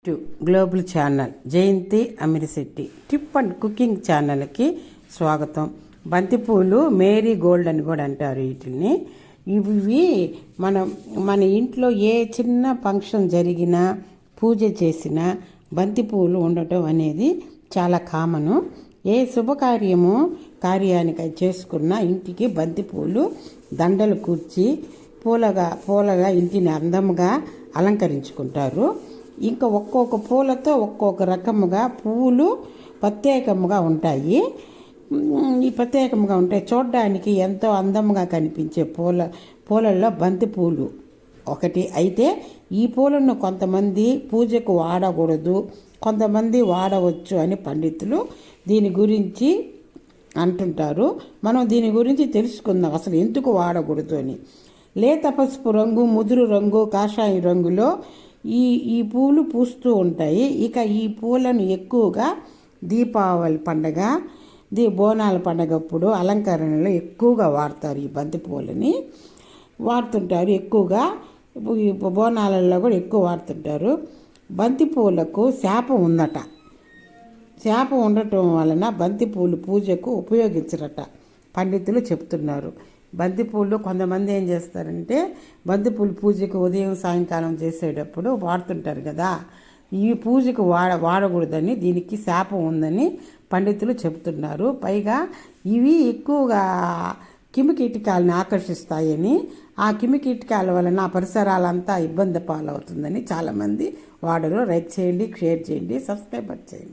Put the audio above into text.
To global channel Jayanthi Amirisetti tip and cooking ఛానల్కి స్వాగతం. బంతిపూలు మేరీ గోల్డ్ అని కూడా అంటారు వీటిని. ఇవి మన ఇంట్లో ఏ చిన్న ఫంక్షన్ జరిగినా పూజ చేసినా బంతిపూలు ఉండటం అనేది చాలా కామను. ఏ కార్యానికి చేసుకున్న ఇంటికి బంతిపూలు దండలు కూర్చి పూలగా ఇంటిని అందంగా అలంకరించుకుంటారు. ఇంకా ఒక్కొక్క పూలతో ఒక్కొక్క రకముగా పువ్వులు ప్రత్యేకముగా ఉంటాయి. చూడడానికి ఎంతో అందంగా కనిపించే పూలల్లో బంతి పూలు ఒకటి. అయితే ఈ పూలను కొంతమంది పూజకు వాడకూడదు, కొంతమంది వాడవచ్చు అని పండితులు దీని గురించి అంటుంటారు. మనం దీని గురించి తెలుసుకుందాం, అసలు ఎందుకు వాడకూడదు అని. లేత పసుపు రంగు, ముదురు రంగు, కాషాయ రంగులో ఈ పూలు పూస్తూ ఉంటాయి. ఇక ఈ పూలను ఎక్కువగా దీపావళి పండగ, బోనాల పండగప్పుడు అలంకరణలో ఎక్కువగా వాడతారు. ఈ బంతి పూలని వాడుతుంటారు ఎక్కువగా. బోనాలలో కూడా ఎక్కువ వాడుతుంటారు. బంతి పూలకు శాపం ఉందట. శాపం ఉండటం వలన బంతిపూలు పూజకు ఉపయోగించరట పండితులు చెప్తున్నారు. బంతిపూలు కొంతమంది ఏం చేస్తారంటే బంతిపూలు పూజకు ఉదయం సాయంకాలం చేసేటప్పుడు వాడుతుంటారు కదా. ఈ పూజకు వాడకూడదని, దీనికి శాపం ఉందని పండితులు చెబుతున్నారు. పైగా ఇవి ఎక్కువగా క్రిమికీటకాలను ఆకర్షిస్తాయని, ఆ క్రిమికీటకాల వలన పరిసరాలంతా ఇబ్బంది పాలవుతుందని చాలామంది వాడరు. లైక్ చేయండి, షేర్ చేయండి, సబ్స్క్రైబ్ చేయండి.